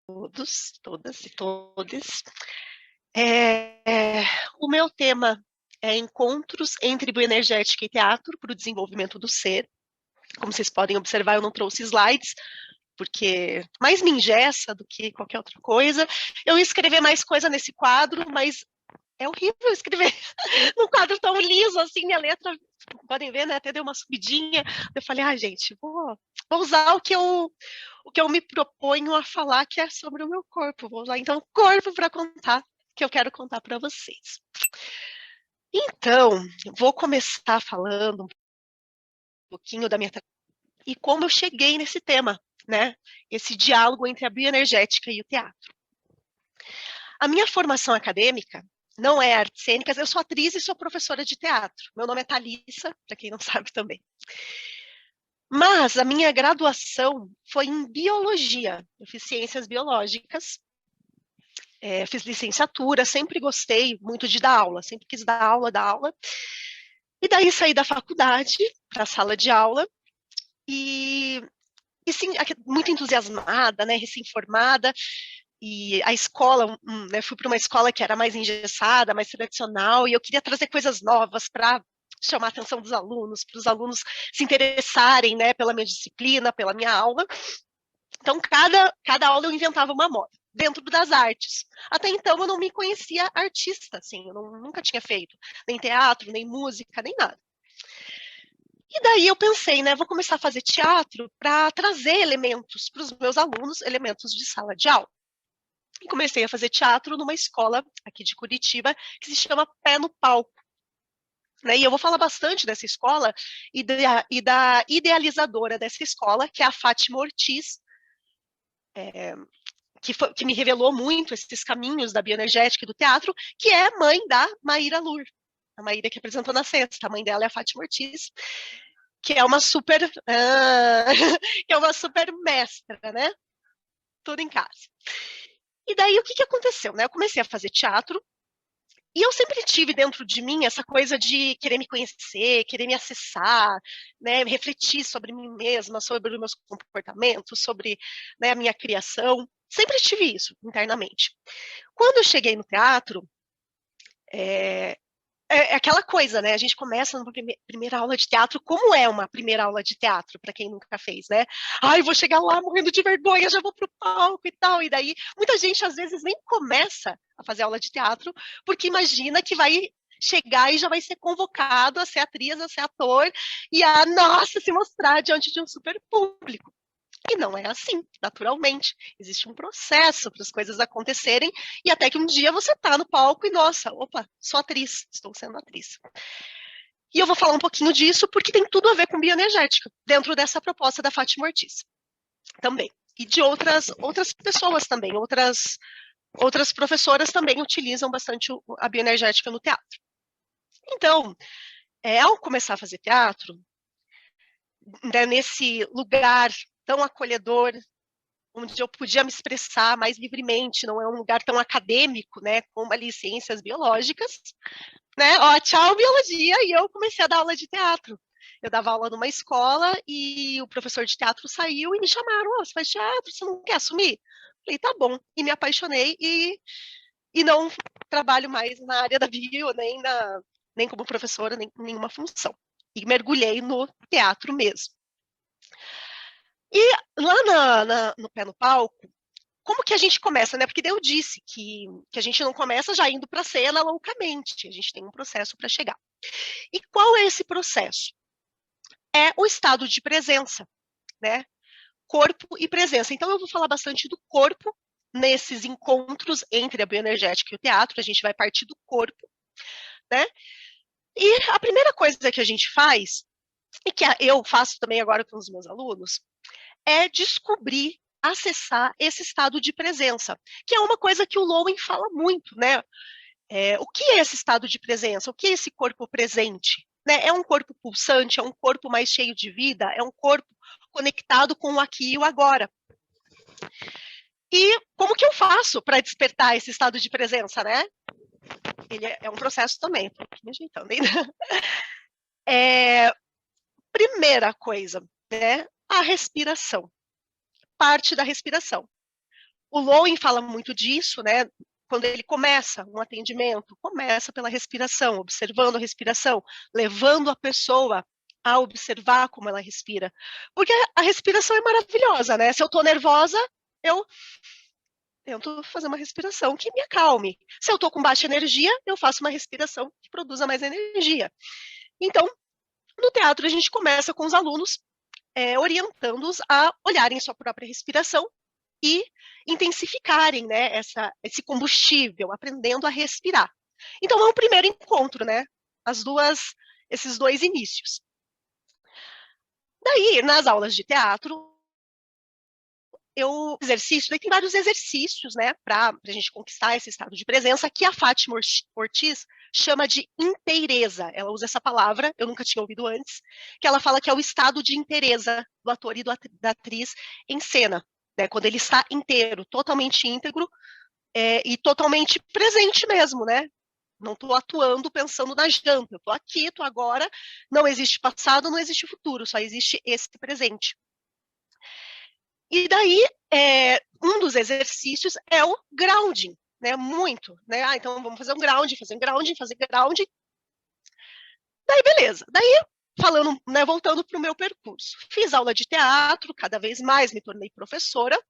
Todos, todas e todes. O meu tema é encontros entre bioenergética e teatro para o desenvolvimento do ser. Como vocês podem observar, eu não trouxe slides, porque mais me engessa do que qualquer outra coisa. Eu ia escrever mais coisa nesse quadro, mas é horrível escrever num quadro tão liso assim, minha letra, podem ver, né, até deu uma subidinha. Eu falei, gente, vou usar o que eu me proponho a falar, que é sobre o meu corpo. Vou usar, então, o corpo para contar, que eu quero contar para vocês. Então, vou começar falando um pouquinho da minha e como eu cheguei nesse tema, né? Esse diálogo entre a bioenergética e o teatro. A minha formação acadêmica não é artes cênicas, eu sou atriz e sou professora de teatro. Meu nome é Thalissa, para quem não sabe também. Mas a minha graduação foi em biologia. Eu fiz ciências biológicas, fiz licenciatura, sempre gostei muito de dar aula, sempre quis dar aula. E daí saí da faculdade para a sala de aula e sim, muito entusiasmada, né, recém-formada, e a escola, né, fui para uma escola que era mais engessada, mais tradicional, e eu queria trazer coisas novas para chamar a atenção dos alunos, para os alunos se interessarem, né, pela minha disciplina, pela minha aula. Então, cada aula eu inventava uma moda, dentro das artes. Até então, eu não me conhecia artista, assim, eu nunca tinha feito nem teatro, nem música, nem nada. E daí eu pensei, né, vou começar a fazer teatro para trazer elementos para os meus alunos, elementos de sala de aula. E comecei a fazer teatro numa escola aqui de Curitiba, que se chama Pé no Palco. Né? E eu vou falar bastante dessa escola e da idealizadora dessa escola, que é a Fátima Ortiz, que me revelou muito esses caminhos da bioenergética e do teatro, que é mãe da Maíra Lur. A Maíra que apresentou na sexta, a mãe dela é a Fátima Ortiz, que é uma super, que é uma super mestra, né? Tudo em casa. E daí o que aconteceu, né? Eu comecei a fazer teatro e eu sempre tive dentro de mim essa coisa de querer me conhecer, querer me acessar, né? Refletir sobre mim mesma, sobre os meus comportamentos, sobre, né, a minha criação. Sempre tive isso internamente. Quando eu cheguei no teatro, é aquela coisa, né? A gente começa numa primeira aula de teatro, como é uma primeira aula de teatro, para quem nunca fez, né? Ai, vou chegar lá morrendo de vergonha, já vou pro palco e tal. E daí, muita gente às vezes nem começa a fazer aula de teatro, porque imagina que vai chegar e já vai ser convocado a ser atriz, a ser ator, e a, nossa, se mostrar diante de um super público. E não é assim, naturalmente. Existe um processo para as coisas acontecerem, e até que um dia você está no palco e, nossa, opa, sou atriz, estou sendo atriz. E eu vou falar um pouquinho disso, porque tem tudo a ver com bioenergética, dentro dessa proposta da Fátima Ortiz, também. E de outras pessoas também, outras professoras também utilizam bastante a bioenergética no teatro. Então, ao começar a fazer teatro, né, nesse lugar tão acolhedor, onde eu podia me expressar mais livremente, não é um lugar tão acadêmico, né, como ali ciências biológicas, né, ó, tchau biologia, e eu comecei a dar aula de teatro. Eu dava aula numa escola e o professor de teatro saiu e me chamaram, oh, você faz teatro, você não quer assumir? Falei, tá bom, e me apaixonei e não trabalho mais na área da bio, nem como professora, nem em nenhuma função. E mergulhei no teatro mesmo. E lá no Pé no Palco, como que a gente começa, né? Porque eu disse que a gente não começa já indo para a cena loucamente, a gente tem um processo para chegar. E qual é esse processo? É o estado de presença, né? Corpo e presença. Então eu vou falar bastante do corpo nesses encontros entre a bioenergética e o teatro, a gente vai partir do corpo, né? E a primeira coisa que a gente faz, e que eu faço também agora com os meus alunos, é descobrir, acessar esse estado de presença, que é uma coisa que o Lowen fala muito, né? O que é esse estado de presença? O que é esse corpo presente? Né? É um corpo pulsante? É um corpo mais cheio de vida? É um corpo conectado com o aqui e o agora? E como que eu faço para despertar esse estado de presença, né? Ele é um processo também, estou aqui me ajeitando ainda. Primeira coisa, né? A respiração. Parte da respiração. O Lowen fala muito disso, né? Quando ele começa um atendimento, começa pela respiração, observando a respiração, levando a pessoa a observar como ela respira. Porque a respiração é maravilhosa, né? Se eu estou nervosa, eu tento fazer uma respiração que me acalme. Se eu estou com baixa energia, eu faço uma respiração que produza mais energia. Então, no teatro, a gente começa com os alunos orientando-os a olharem sua própria respiração e intensificarem, né, esse combustível, aprendendo a respirar. Então, é o primeiro encontro, né? Esses dois inícios. Daí, nas aulas de teatro, daí tem vários exercícios, né, para a gente conquistar esse estado de presença, que a Fátima Ortiz chama de inteireza. Ela usa essa palavra, eu nunca tinha ouvido antes, que ela fala que é o estado de inteireza do ator e da atriz em cena, né, quando ele está inteiro, totalmente íntegro e totalmente presente mesmo, né? Não estou atuando pensando na janta, eu estou aqui, estou agora, não existe passado, não existe futuro, só existe esse presente. E daí, um dos exercícios é o grounding, né? Muito, né? Então vamos fazer um grounding, fazer grounding. Daí, beleza. Daí, falando, né, voltando para o meu percurso. Fiz aula de teatro, cada vez mais me tornei professora.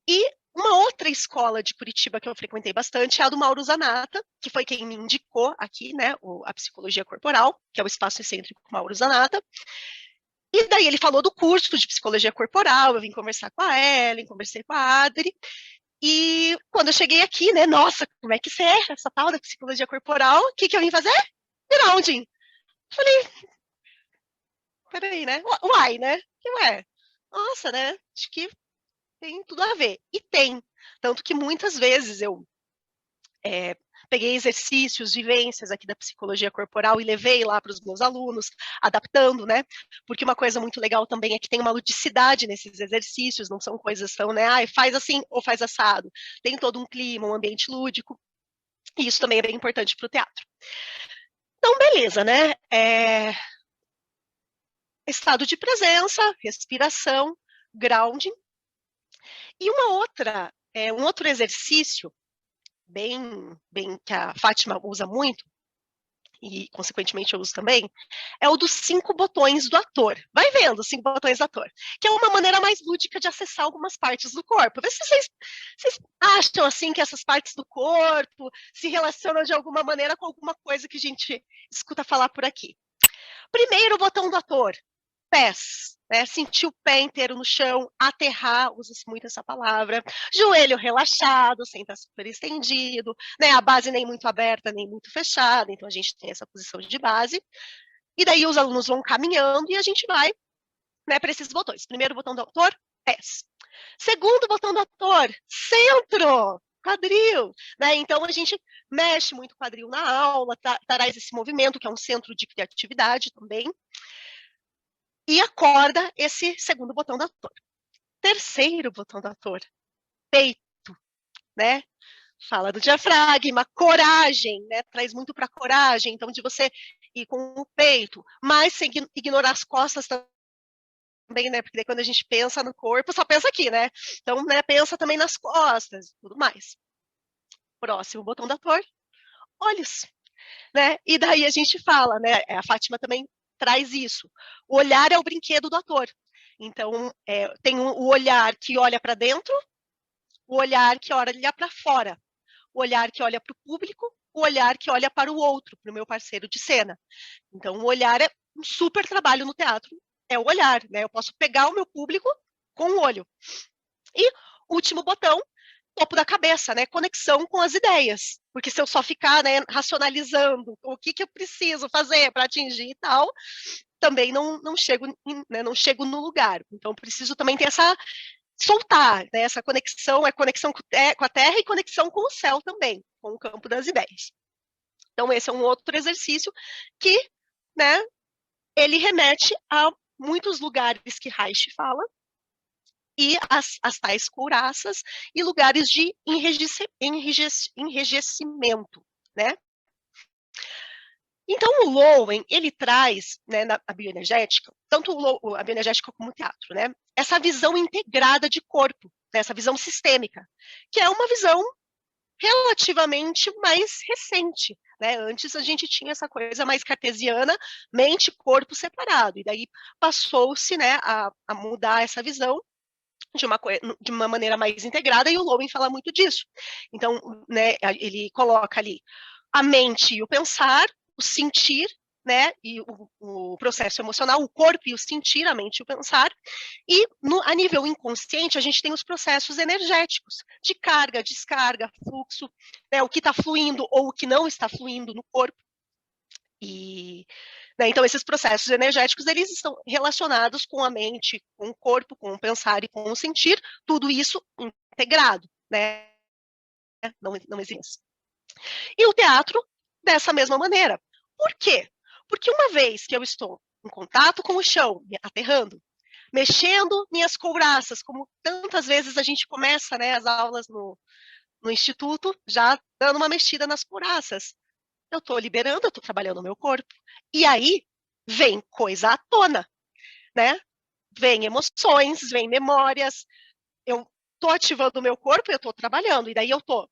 E uma outra escola de Curitiba que eu frequentei bastante é a do Mauro Zanata, que foi quem me indicou aqui, né, a psicologia corporal, que é o espaço excêntrico Mauro Zanata. E daí ele falou do curso de psicologia corporal, eu vim conversar com a Ellen, conversei com a Adri, e quando eu cheguei aqui, né, nossa, como é que você é essa tal da psicologia corporal? O que eu vim fazer? Grounding. Falei, peraí, né? Uai, né? Ué, nossa, né? Acho que tem tudo a ver. E tem. Tanto que muitas vezes eu peguei exercícios, vivências aqui da psicologia corporal e levei lá para os meus alunos, adaptando, né? Porque uma coisa muito legal também é que tem uma ludicidade nesses exercícios, não são coisas tão, né? Faz assim ou faz assado. Tem todo um clima, um ambiente lúdico. E isso também é bem importante para o teatro. Então, beleza, né? Estado de presença, respiração, grounding. E um outro exercício bem que a Fátima usa muito, e consequentemente eu uso também, é o dos 5 botões do ator. Vai vendo os 5 botões do ator, que é uma maneira mais lúdica de acessar algumas partes do corpo. Vê se vocês acham assim que essas partes do corpo se relacionam de alguma maneira com alguma coisa que a gente escuta falar por aqui. Primeiro botão do ator, pés, né? Sentir o pé inteiro no chão, aterrar, usa-se muito essa palavra, joelho relaxado, sem estar super estendido, né? A base nem muito aberta, nem muito fechada, então a gente tem essa posição de base, e daí os alunos vão caminhando e a gente vai, né, para esses botões. Primeiro botão do ator, pés. Segundo botão do ator, centro, quadril, né? Então a gente mexe muito o quadril na aula, traz esse movimento, que é um centro de criatividade também, e acorda esse segundo botão do ator. Terceiro botão do ator, peito, né? Fala do diafragma, coragem, né? Traz muito para coragem, então de você ir com o peito, mas sem ignorar as costas também, né? Porque quando a gente pensa no corpo, só pensa aqui, né? Então, né, pensa também nas costas, tudo mais. Próximo botão do ator, olhos, né? E daí a gente fala, né? A Fátima também traz isso. O olhar é o brinquedo do ator. Então, tem o olhar que olha para dentro, o olhar que olha para fora, o olhar que olha para o público, o olhar que olha para o outro, para o meu parceiro de cena. Então, o olhar é um super trabalho no teatro, é o olhar, né? Eu posso pegar o meu público com o olho. E último botão, topo da cabeça, né? Conexão com as ideias. Porque se eu só ficar, né, racionalizando o que eu preciso fazer para atingir e tal, também não chego, né, não chego no lugar. Então, preciso também ter soltar, né, essa conexão, conexão com a Terra e conexão com o céu também, com o campo das ideias. Então, esse é um outro exercício que, né, ele remete a muitos lugares que Reich fala, e as tais couraças e lugares de enrijecimento, né? Então, o Lowen, ele traz, né, na bioenergética, tanto a bioenergética como o teatro, né, essa visão integrada de corpo, né, essa visão sistêmica, que é uma visão relativamente mais recente, né? Antes a gente tinha essa coisa mais cartesiana, mente e corpo separado, e daí passou-se, né, a mudar essa visão de uma maneira mais integrada, e o Lowen fala muito disso. Então, né, ele coloca ali a mente e o pensar, o sentir, né, e o processo emocional, o corpo e o sentir, a mente e o pensar, e a nível inconsciente a gente tem os processos energéticos, de carga, descarga, fluxo, né, o que está fluindo ou o que não está fluindo no corpo, e né, então esses processos energéticos eles estão relacionados com a mente, com o corpo, com o pensar e com o sentir, tudo isso integrado, né, não existe. E o teatro, dessa mesma maneira. Por quê? Porque uma vez que eu estou em contato com o chão, aterrando, mexendo minhas couraças, como tantas vezes a gente começa, né, as aulas no instituto, já dando uma mexida nas couraças. Eu estou liberando, eu estou trabalhando o meu corpo. E aí vem coisa à tona, né? Vem emoções, vem memórias. Eu estou ativando o meu corpo, eu estou trabalhando. E daí eu estou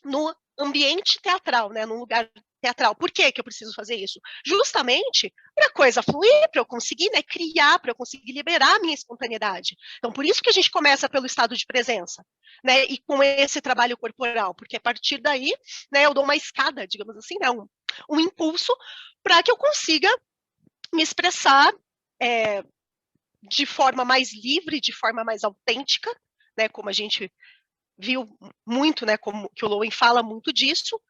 no ambiente teatral, né, num lugar teatral. Por que eu preciso fazer isso? Justamente para a coisa fluir, para eu conseguir, né, criar, para eu conseguir liberar a minha espontaneidade. Então, por isso que a gente começa pelo estado de presença, né, e com esse trabalho corporal, porque a partir daí, né, eu dou uma escada, digamos assim, né, um impulso para que eu consiga me expressar de forma mais livre, de forma mais autêntica, né, como a gente viu muito, né, como que o Lowen fala muito disso.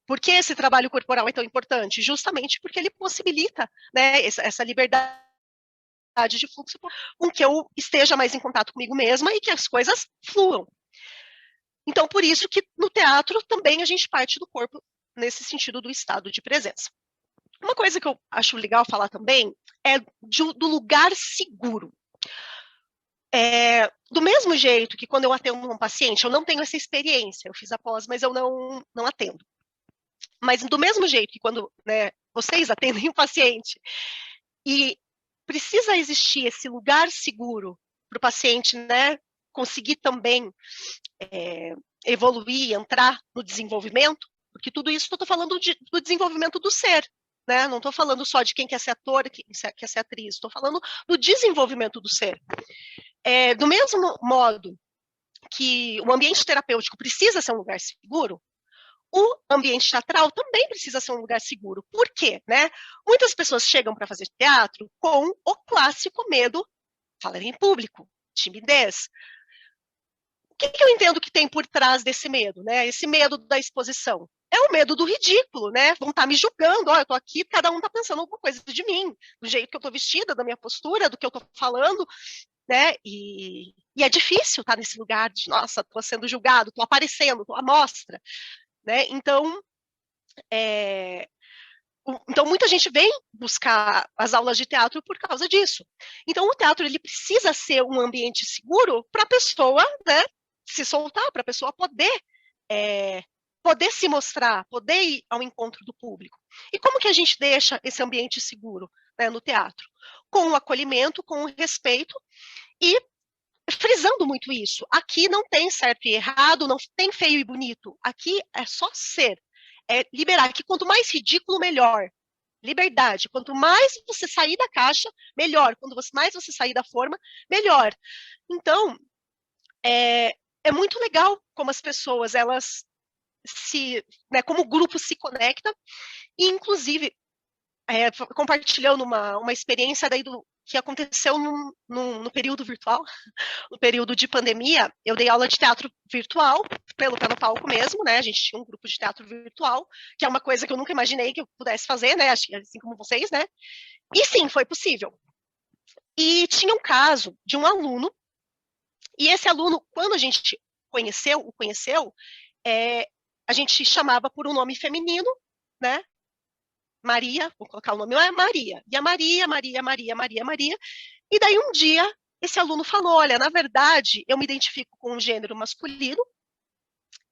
Por que esse trabalho corporal é tão importante? Justamente porque ele possibilita, né, essa liberdade de fluxo com que eu esteja mais em contato comigo mesma e que as coisas fluam. Então, por isso que no teatro também a gente parte do corpo nesse sentido do estado de presença. Uma coisa que eu acho legal falar também é do lugar seguro. Do mesmo jeito que quando eu atendo um paciente, eu não tenho essa experiência, eu fiz a pós, mas eu não atendo. Mas do mesmo jeito que quando, né, vocês atendem o paciente e precisa existir esse lugar seguro para o paciente, né, conseguir também evoluir, entrar no desenvolvimento, porque tudo isso eu estou falando do desenvolvimento do ser, né? Não estou falando só de quem quer ser ator, quem quer ser atriz, estou falando do desenvolvimento do ser. Do mesmo modo que o ambiente terapêutico precisa ser um lugar seguro, o ambiente teatral também precisa ser um lugar seguro. Por quê? Né? Muitas pessoas chegam para fazer teatro com o clássico medo de falar em público, timidez. O que eu entendo que tem por trás desse medo, né? Esse medo da exposição. É o medo do ridículo, né? Vão estar me julgando, eu estou aqui, cada um está pensando alguma coisa de mim, do jeito que eu estou vestida, da minha postura, do que eu estou falando, né? E é difícil estar nesse lugar de, nossa, estou sendo julgado, estou aparecendo, estou à mostra, né? Então, então, muita gente vem buscar as aulas de teatro por causa disso. Então, o teatro ele precisa ser um ambiente seguro para a pessoa, né, se soltar, para a pessoa poder se mostrar, poder ir ao encontro do público. E como que a gente deixa esse ambiente seguro, né, no teatro? Com o acolhimento, com o respeito e frisando muito isso. Aqui não tem certo e errado, não tem feio e bonito. Aqui é só ser. É liberar, que quanto mais ridículo, melhor. Liberdade. Quanto mais você sair da caixa, melhor. Quanto mais você sair da forma, melhor. Então, é muito legal como as pessoas, elas né, como o grupo se conecta, e inclusive, compartilhando uma experiência daí que aconteceu no período virtual, no período de pandemia, eu dei aula de teatro virtual, pelo Pé no Palco mesmo, né? A gente tinha um grupo de teatro virtual, que é uma coisa que eu nunca imaginei que eu pudesse fazer, né? Assim como vocês, né? E sim, foi possível. E tinha um caso de um aluno, e esse aluno, quando a gente o conheceu, a gente chamava por um nome feminino, né? Maria, vou colocar o nome, é Maria. E a Maria, Maria, Maria, Maria, Maria. E daí um dia, esse aluno falou, olha, na verdade, eu me identifico com o gênero masculino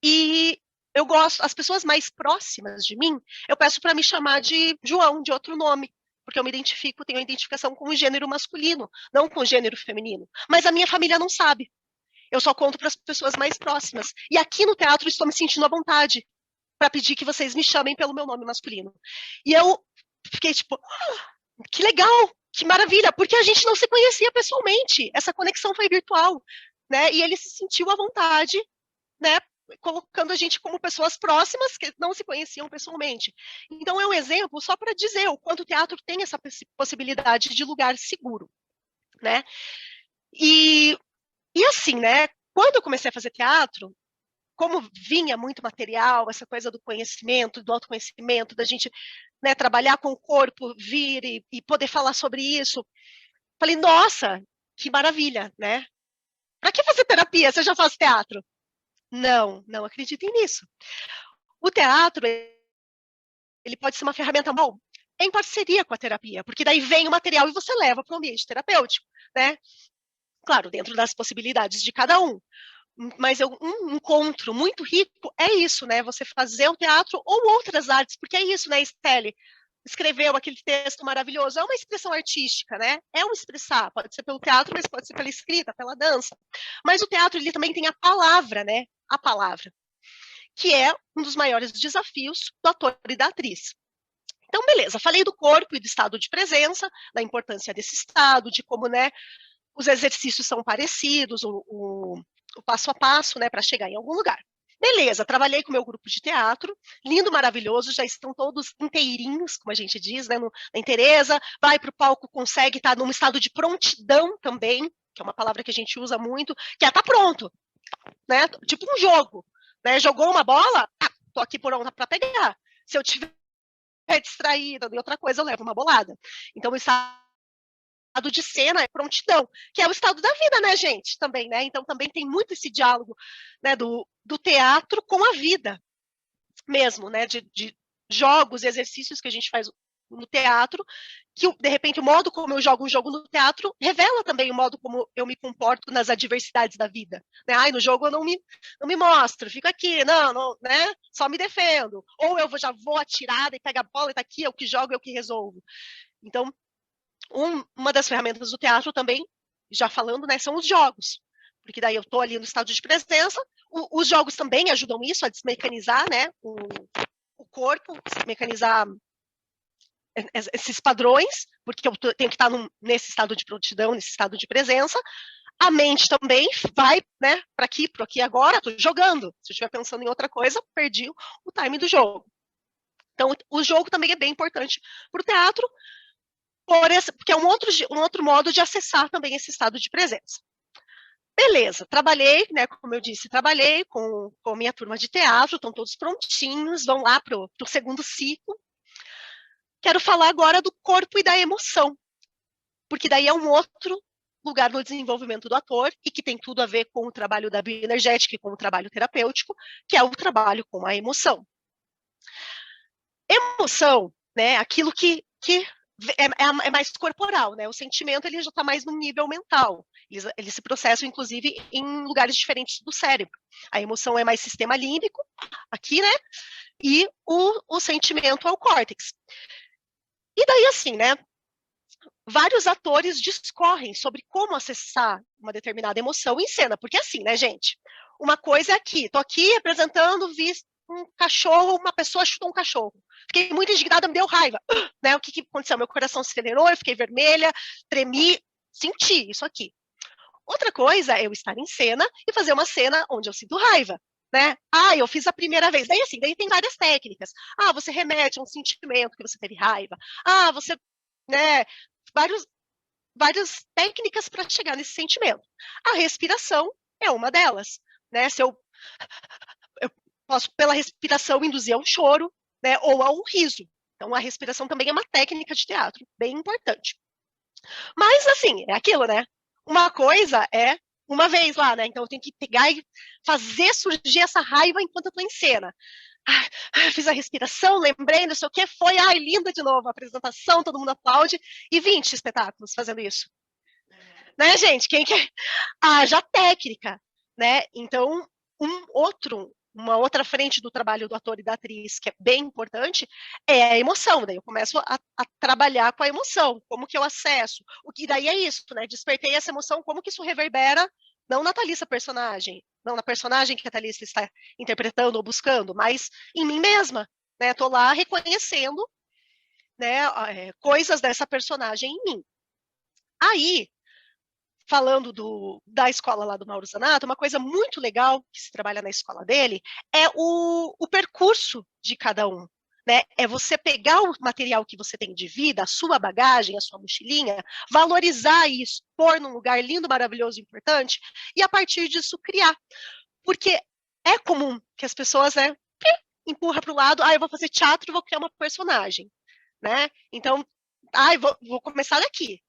e eu gosto, as pessoas mais próximas de mim, eu peço para me chamar de João, de outro nome, porque eu me identifico, tenho a identificação com o gênero masculino, não com o gênero feminino. Mas a minha família não sabe. Eu só conto para as pessoas mais próximas. E aqui no teatro estou me sentindo à vontade para pedir que vocês me chamem pelo meu nome masculino. E eu fiquei tipo, que legal, que maravilha, porque a gente não se conhecia pessoalmente. Essa conexão foi virtual, né? E ele se sentiu à vontade, né? Colocando a gente como pessoas próximas que não se conheciam pessoalmente. Então é um exemplo só para dizer o quanto o teatro tem essa possibilidade de lugar seguro, né? E assim, né? Quando eu comecei a fazer teatro, como vinha muito material, essa coisa do conhecimento, do autoconhecimento, da gente, né, trabalhar com o corpo, vir e poder falar sobre isso, falei, nossa, que maravilha, né? Para que fazer terapia? Você já faz teatro? Não, não acreditem nisso. O teatro, ele pode ser uma ferramenta bom em parceria com a terapia, porque daí vem o material e você leva para o ambiente terapêutico, né? Claro, dentro das possibilidades de cada um. Mas um encontro muito rico é isso, né? Você fazer o teatro ou outras artes, porque é isso, né, Estelle? Escreveu aquele texto maravilhoso, é uma expressão artística, né? É um expressar, pode ser pelo teatro, mas pode ser pela escrita, pela dança. Mas o teatro, ele também tem a palavra, né? A palavra, que é um dos maiores desafios do ator e da atriz. Então, beleza, falei do corpo e do estado de presença, da importância desse estado, de como, né, os exercícios são parecidos, o passo a passo, né, para chegar em algum lugar. Beleza, trabalhei com o meu grupo de teatro, lindo, maravilhoso, já estão todos inteirinhos, como a gente diz, né, na inteireza, vai para o palco, consegue estar num estado de prontidão também, que é uma palavra que a gente usa muito, que é tá pronto, né, tipo um jogo, né, jogou uma bola, tô aqui pronta para pegar. Se eu tiver distraída de outra coisa, eu levo uma bolada. Então, o estado de cena é prontidão, que é o estado da vida, né, gente? Também, né? Então também tem muito esse diálogo, né, do teatro com a vida mesmo, né? De jogos e exercícios que a gente faz no teatro, que de repente o modo como eu jogo um jogo no teatro revela também o modo como eu me comporto nas adversidades da vida. Né? Ai, no jogo eu não me mostro, fico aqui, não, né? Só me defendo. Ou eu já vou atirar e pego a bola e tá aqui, eu que jogo, eu que resolvo. Então, uma das ferramentas do teatro também, já falando, né, são os jogos. Porque daí eu estou ali no estado de presença, os jogos também ajudam isso, a desmecanizar, né, o corpo, desmecanizar esses padrões, porque eu tenho que estar nesse estado de prontidão, nesse estado de presença. A mente também vai, né, para aqui agora, estou jogando. Se eu estiver pensando em outra coisa, perdi o time do jogo. Então, o jogo também é bem importante para o teatro, porque é um outro modo de acessar também esse estado de presença. Beleza, trabalhei, né, como eu disse, trabalhei com minha turma de teatro, estão todos prontinhos, vão lá para o segundo ciclo. Quero falar agora do corpo e da emoção, porque daí é um outro lugar no desenvolvimento do ator e que tem tudo a ver com o trabalho da bioenergética e com o trabalho terapêutico, que é o trabalho com a emoção. Emoção, né, aquilo que é mais corporal, né? O sentimento ele já está mais no nível mental. Eles se processam, inclusive, em lugares diferentes do cérebro. A emoção é mais sistema límbico, aqui, né? E o sentimento é o córtex. E daí, assim, né? Vários atores discorrem sobre como acessar uma determinada emoção em cena. Porque assim, né, gente? Uma coisa é aqui, tô aqui apresentando, vi um cachorro, uma pessoa chutou um cachorro. Fiquei muito indignada, me deu raiva. Né? O que aconteceu? Meu coração acelerou, eu fiquei vermelha, tremi, senti isso aqui. Outra coisa é eu estar em cena e fazer uma cena onde eu sinto raiva. Né? Ah, eu fiz a primeira vez. Daí, assim, daí tem várias técnicas. Ah, você remete a um sentimento que você teve raiva. Ah, você, né, várias técnicas para chegar nesse sentimento. A respiração é uma delas. Né? Se eu posso, pela respiração, induzir a um choro, né, ou a um riso. Então, a respiração também é uma técnica de teatro, bem importante. Mas, assim, é aquilo, né? Uma coisa é uma vez lá, né? Então, eu tenho que pegar e fazer surgir essa raiva enquanto eu estou em cena. Fiz a respiração, lembrei, não sei o que, foi, linda de novo a apresentação, todo mundo aplaude, e 20 espetáculos fazendo isso. Né, gente? Quem quer? Haja técnica, né? Então, uma outra frente do trabalho do ator e da atriz, que é bem importante, é a emoção. Daí eu começo a trabalhar com a emoção, como que eu acesso. O que daí é isso, né? Despertei essa emoção, como que isso reverbera, não na Thalissa personagem, não na personagem que a Thalissa está interpretando ou buscando, mas em mim mesma, né? Tô lá reconhecendo, né, coisas dessa personagem em mim. Aí, falando da escola lá do Mauro Zanato, uma coisa muito legal que se trabalha na escola dele é o percurso de cada um. Né? É você pegar o material que você tem de vida, a sua bagagem, a sua mochilinha, valorizar isso, pôr num lugar lindo, maravilhoso, importante, e a partir disso criar. Porque é comum que as pessoas, né, empurra para o lado, eu vou fazer teatro, vou criar uma personagem. Né? Então, vou começar daqui,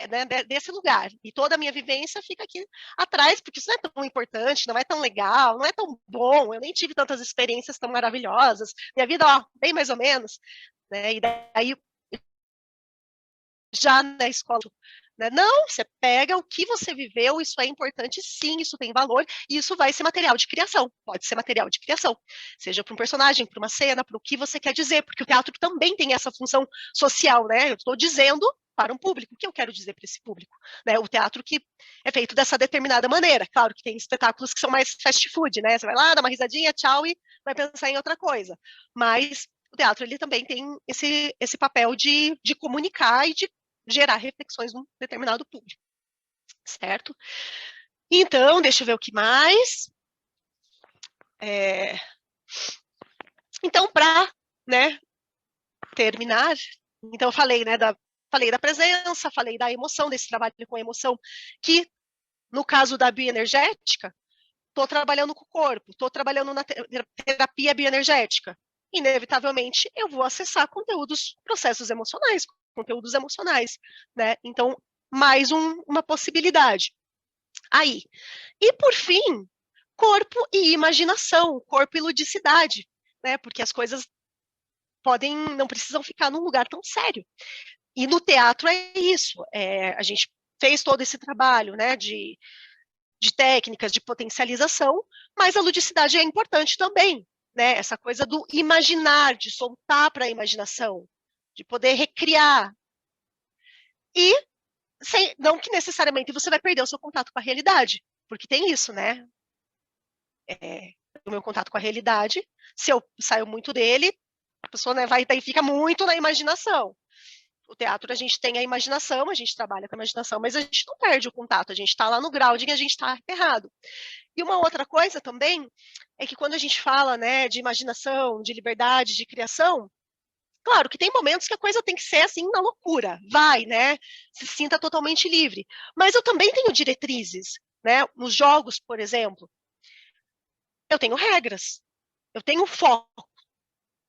né, desse lugar. E toda a minha vivência fica aqui atrás, porque isso não é tão importante, não é tão legal, não é tão bom, eu nem tive tantas experiências tão maravilhosas. Minha vida, bem mais ou menos. Né? E daí, já na escola, né? Não, você pega o que você viveu, isso é importante sim, isso tem valor, e isso vai ser material de criação, pode ser material de criação, seja para um personagem, para uma cena, para o que você quer dizer, porque o teatro também tem essa função social, né? Eu estou dizendo para um público, o que eu quero dizer para esse público? Né? O teatro que é feito dessa determinada maneira, claro que tem espetáculos que são mais fast food, né? Você vai lá, dá uma risadinha, tchau, e vai pensar em outra coisa, mas o teatro ele também tem esse papel de comunicar e de gerar reflexões num determinado público, certo? Então, deixa eu ver o que mais. Então, para, né, terminar, então eu falei, né, falei da presença, falei da emoção, desse trabalho com emoção, que no caso da bioenergética, estou trabalhando com o corpo, estou trabalhando na terapia bioenergética. Inevitavelmente, eu vou acessar processos emocionais, conteúdos emocionais, né? Então, mais uma possibilidade. Aí, e por fim, corpo e imaginação, corpo e ludicidade, né? Porque as coisas não precisam ficar num lugar tão sério. E no teatro é isso. A gente fez todo esse trabalho, né? De técnicas de potencialização, mas a ludicidade é importante também, né? Essa coisa do imaginar, de soltar para a imaginação, de poder recriar. E não que necessariamente você vai perder o seu contato com a realidade, porque tem isso, né? O meu contato com a realidade, se eu saio muito dele, a pessoa, né, daí fica muito na imaginação. O teatro, a gente tem a imaginação, a gente trabalha com a imaginação, mas a gente não perde o contato, a gente está lá no grau de que a gente está errado. E uma outra coisa também é que quando a gente fala, né, de imaginação, de liberdade, de criação, claro que tem momentos que a coisa tem que ser assim na loucura, vai, né, se sinta totalmente livre. Mas eu também tenho diretrizes, né, nos jogos, por exemplo, eu tenho regras, eu tenho foco.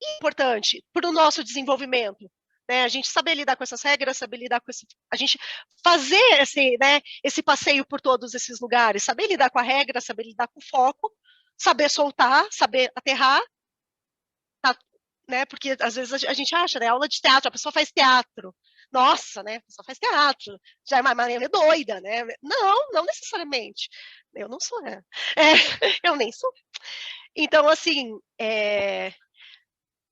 E importante para o nosso desenvolvimento, né? A gente saber lidar com essas regras, saber lidar com a gente fazer esse passeio por todos esses lugares, saber lidar com a regra, saber lidar com o foco, saber soltar, saber aterrar, tá, né? Porque às vezes a gente acha, né? Aula de teatro, a pessoa faz teatro. Nossa, né? A pessoa faz teatro, já é uma maneira doida, né? Não necessariamente. Eu não sou, né? Eu nem sou. Então, assim,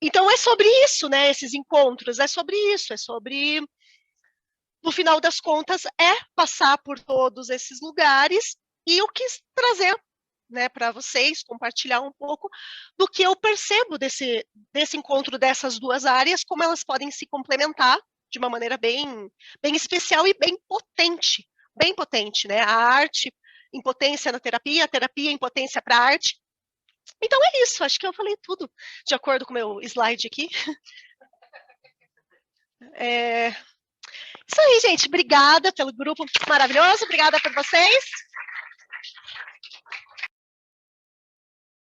então é sobre isso, né? Esses encontros, é sobre isso, é sobre, no final das contas, passar por todos esses lugares e eu quis trazer, né, para vocês, compartilhar um pouco do que eu percebo desse encontro dessas duas áreas, como elas podem se complementar de uma maneira bem especial e bem potente, né? A arte em potência na terapia, a terapia em potência para a arte. Então é isso, acho que eu falei tudo de acordo com o meu slide aqui. Isso aí, gente. Obrigada pelo grupo maravilhoso, obrigada por vocês.